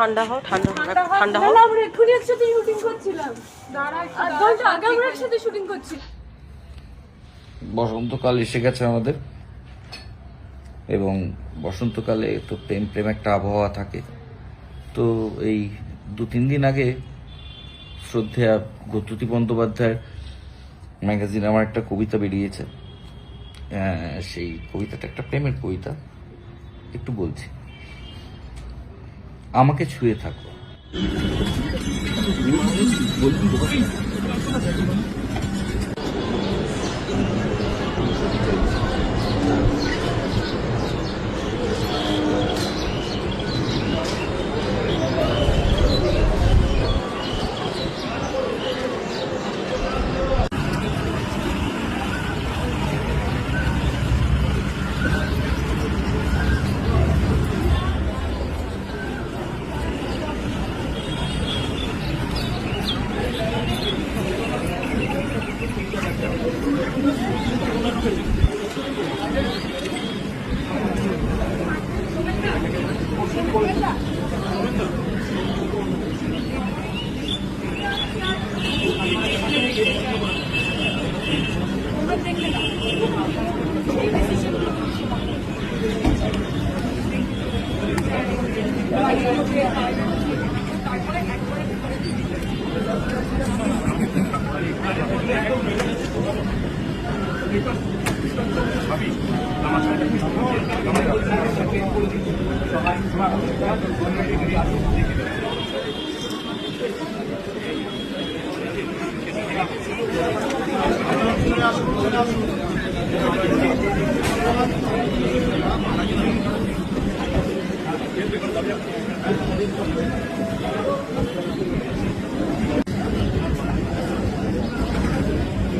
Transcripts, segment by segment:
ঠান্ডা হও ঠান্ডা হও। আমরা এক্ষুনি একসাথে শুটিং করছিলাম। আর বলতো আগে আমরা একসাথে শুটিং করছি। বসন্তকাল এসে গেছে আমাদের, এবং বসন্তকালে তো প্রেম একটা আবহাওয়া থাকে। তো এই 2-3 দিন আগে শ্রদ্ধেয়া গদ্যুতি বন্দ্যোপাধ্যায়ের ম্যাগাজিনে আমার একটা কবিতা বেরিয়েছে। সেই কবিতাটা একটা প্রেমের কবিতা, একটু বলছি। আমাকে ছুঁয়ে থাকো।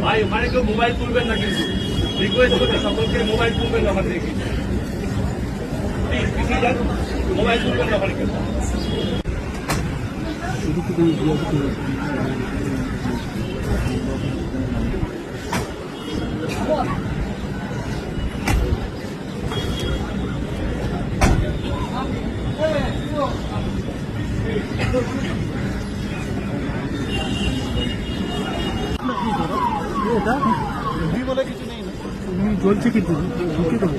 ভাই ওখানে কেউ মোবাইল তুলবেন না, কিন্তু রিকোয়েস্ট করছি সকলকে মোবাইল তুলবেন না আমাদের দেখি, প্লিজ পিছিয়ে যান, মোবাইল তুলবেন না ওখানে কেউ। চলছে কিন্তু ঢুকে দেবো।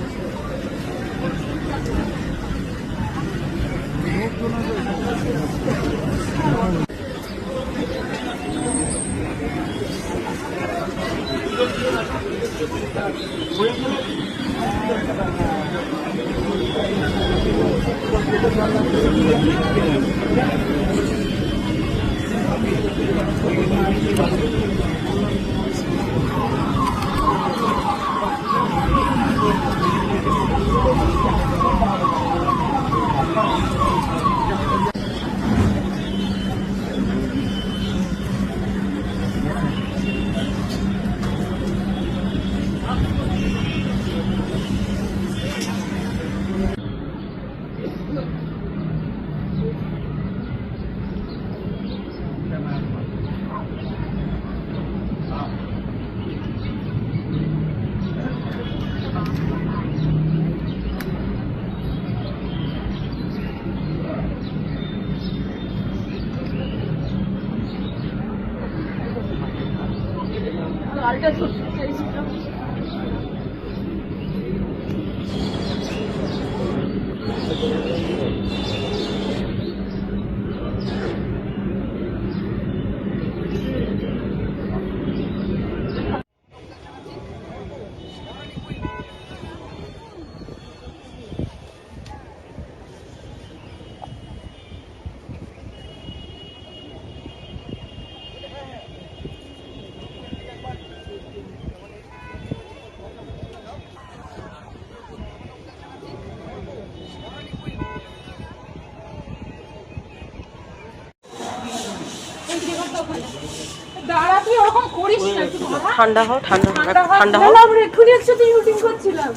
ঠান্ডা হও ঠান্ডা হও। আমরা এক্ষুনি একসাথে শুটিং করছিলাম।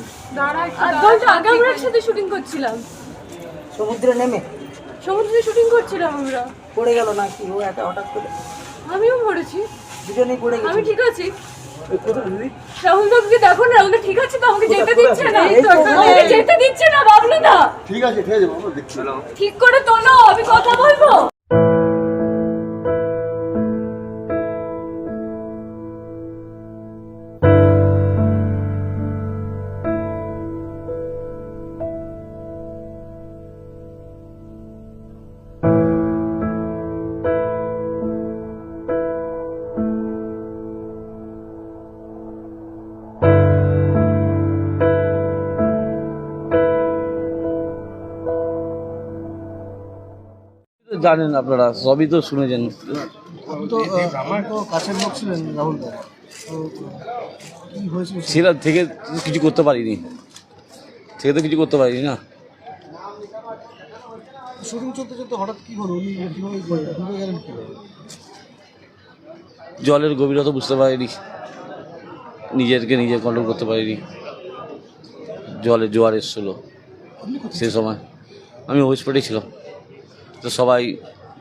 আর বলতো আগে আমরা একসাথে শুটিং করছিলাম। সমুদ্রে শুটিং করছিলাম আমরা। পড়ে গেল নাকি ও একা হঠাৎ করে? আমিও পড়েছি। দুজনেই পড়ে গেছি। আমি ঠিক আছি। রাহুল দাকে দেখো না, রাহুল ঠিক আছে তো, আমাকে যেতে দিচ্ছে না, আমাকে যেতে দিচ্ছে না বাবলু দা। ঠিক আছে ঠিক আছে বাবা, দেখছি। ঠিক করে তোলো, আমি কথা বলবো। জানেন আপনারা, সবই তো শুনেছেন। আপনি তো আমার তো কাছের লোক ছিলেন রাহুল দা, তো কি হয়েছিল? সেটা থেকে কিছু করতে পারিনি, না। শুটিং চলতে চলতে হঠাৎ কি হলো, উনি কিভাবে ডুবে গেলেন কিভাবে? জলের গভীরতা বুঝতে পারিনি, নিজে কন্ট্রোল করতে পারিনি। জলে জোয়ার এসেছিল সেই সময়, আমি হসপিটালে ছিলাম। তো সবাই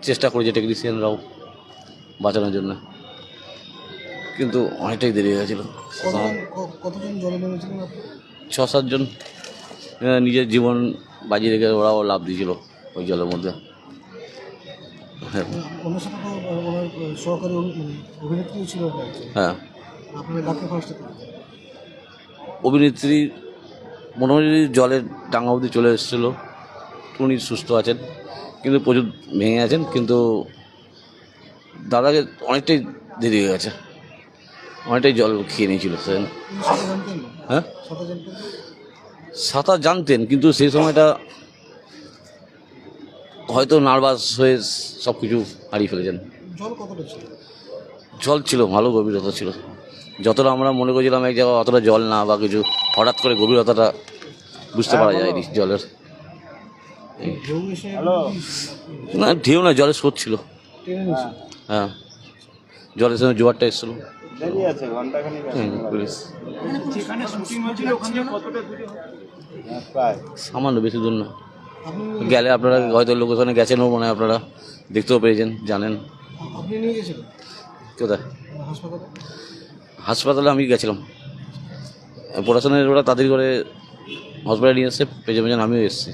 চেষ্টা করেছে, টেকনিশিয়ানরাও বাঁচানোর জন্য, কিন্তু অনেকটাই দেরি হয়ে গেছিলো। কতজন জলে নেমেছিলেন আপনি? 6-7 জন নিজের জীবন বাজি রেখে ওরাও লাভ দিয়েছিল ওই জলের মধ্যে। হ্যাঁ, ওনার সাথে তো ওনার সহকারী অভিনেত্রীও ছিল একজন। হ্যাঁ, আপনারা কাকে ফার্স্টে? অভিনেত্রী মোটামুটি জলের ডাঙ্গা অবধি চলে এসেছিলো, উনি সুস্থ আছেন, কিন্তু প্রচুর ভেঙে আছেন। কিন্তু দাদাকে অনেকটাই দেরি হয়ে গেছে, অনেকটাই জল খেয়ে নিয়েছিল সেদিন। সাঁতার জানতেন না? হ্যাঁ, সাঁতার জানতেন না? সাঁতার জানতেন, কিন্তু সেই সময়টা হয়তো নার্ভাস হয়ে সব কিছু হারিয়ে ফেলেছেন। জল কতটা ছিল? জল ছিল, ভালো গভীরতা ছিল। যতটা আমরা মনে করছিলাম এক জায়গায় অতটা জল না বা কিছু, হঠাৎ করে গভীরতাটা বুঝতে পারা যায়নি জলের। ঢেউ এসে না, ঢেউ না, জলের স্রোত ছিল। টেনে নিয়েছিল। হ্যাঁ, জলের সঙ্গে জোয়ারটা এসেছিল। সামান্য, বেশি দূর না। আপনি গেলে আপনারা হয়তো লোকেশনে গেছেনও মনে হয়, আপনারা দেখতেও পেয়েছেন, জানেন। আপনি নিয়ে গেছিলেন কোথায়? হাসপাতালে? হাসপাতালে আমি গেছিলাম, পড়াশোনার ওরা তাড়াতাড়ি করে হসপিটালে নিয়ে এসছে, পেছনে আমিও এসেছি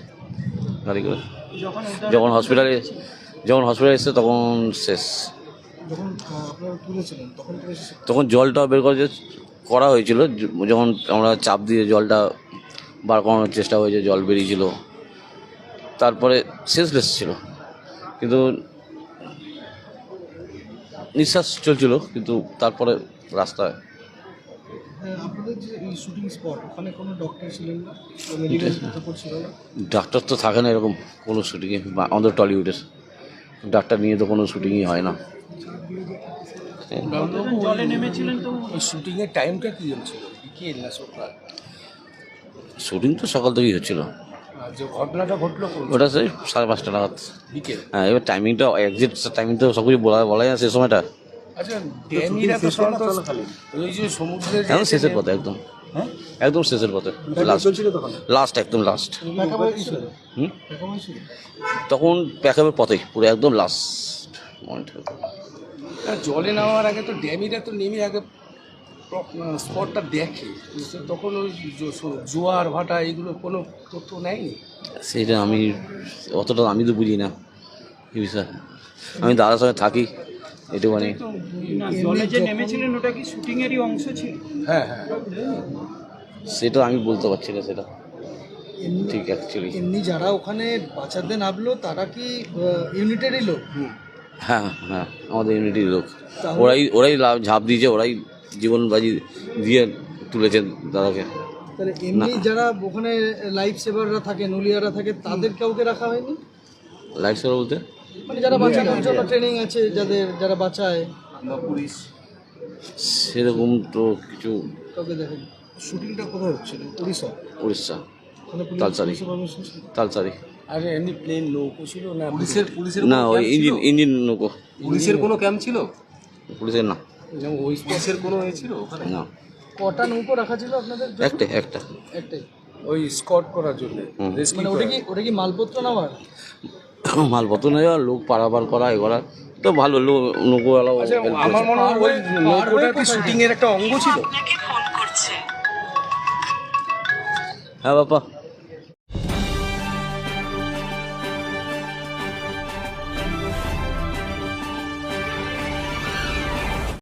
গাড়ি করে। যখন হসপিটালে এসছে তখন শেষ। যখন আপনারা তুলেছিলেন তখন জলটা বের করা হয়েছিল, যখন আমরা চাপ দিয়ে জলটা বার করানোর চেষ্টা হয়েছে, জল বেরিয়েছিল। তারপরে শেষলেস ছিল, কিন্তু নিঃশ্বাস চলছিল, কিন্তু তারপরে রাস্তায়। আপনাদের যে এই শুটিং স্পট, ওখানে কোনো ডক্টর ছিলেন না? মেডিকেল সাপোর্ট ছিল না? ডাক্তার তো থাকে না এরকম কোনো শুটিংয়ে, আমাদের টলিউডের ডাক্তার নিয়ে তো কোনো শুটিংই হয় না। জলে নেমেছিলেন, তো এই শুটিংয়ের টাইমটা কি ছিল? বিকেল না সকাল? শুটিং তো সকাল থেকেই হচ্ছিল, যে ঘটনাটা ঘটলো ওটা সেই 5:30 নাগাদ। বিকেল? হ্যাঁ, এবার টাইমিংটা এক্সাক্ট টাইমিং তো সব কিছু বলা যায় না সে সময়টা। আচ্ছা, ড্যামিরা তো ওই যে সমুদ্রের একদম শেষের পথে, একদম শেষের পথে, লাস্ট একদম লাস্ট। তখন প্যাকআপের পথেই পুরো একদম লাস্ট পয়েন্ট। জলে নামার আগে তো ড্যামিরা তো নেমে আগে স্পটটা দেখে, তখন ওই জোয়ার ভাটা এগুলো কোনো তথ্য নেয়নি? সেইটা অতটা আমি তো বুঝি না এই বিষয়ে, আমি দাদার সঙ্গে থাকি এটুকুনি। জলে যে নেমেছিলেন ওটা কি শুটিং এরই অংশ ছিল? হ্যাঁ হ্যাঁ, সেটা আমি বলতে পারছি না, সেটা ঠিক অ্যাকচুয়ালি। এমনি যারা ওখানে বাঁচাতে নামলো তারা কি ইউনিটেরই লোক? হ্যাঁ হ্যাঁ, আমাদের ইউনিটির লোক, ওরাই ঝাঁপ দিয়েছে, ওরাই জীবন বাজি দিয়ে তুলেছেন দাদাকে। তাহলে এমনি যারা ওখানে লাইফ সেভাররা থাকে, নলিয়ারা থাকে, তাদের কাউকে রাখা হয়নি? লাইফ সেভার বলতে মানে যারা বাঁচানোর জন্য ট্রেনিং আছে, যারা বাঁচায় বা পুলিশ, সেরকম তো কিছু কাউকে দেখেনি। শুটিংটা কোথায় হচ্ছিল? উড়িষ্যা, তালসারি। আর এমনি প্লেন নৌকো ছিল না? পুলিশের না, ওই ইঞ্জিন নৌকো। পুলিশের কোনো ক্যাম্প ছিল? পুলিশের না, যেমন ওই পুলিশের কোনো ছিল ওখানে না। কটা নৌকো রাখা ছিল আপনাদের? একটাই, ওই স্কট করার জন্য। মানে ওটা কি মালপত্র নেওয়ার? মালপত্র নেওয়া, লোক পারাপার করা, এ করা, তো ভালো নৌকোওয়ালাও আচ্ছা help আমার করেছে। মনে হয় ওই নৌকোটা কি শুটিং এর একটা অঙ্গ ছিল। হ্যাঁ বাবা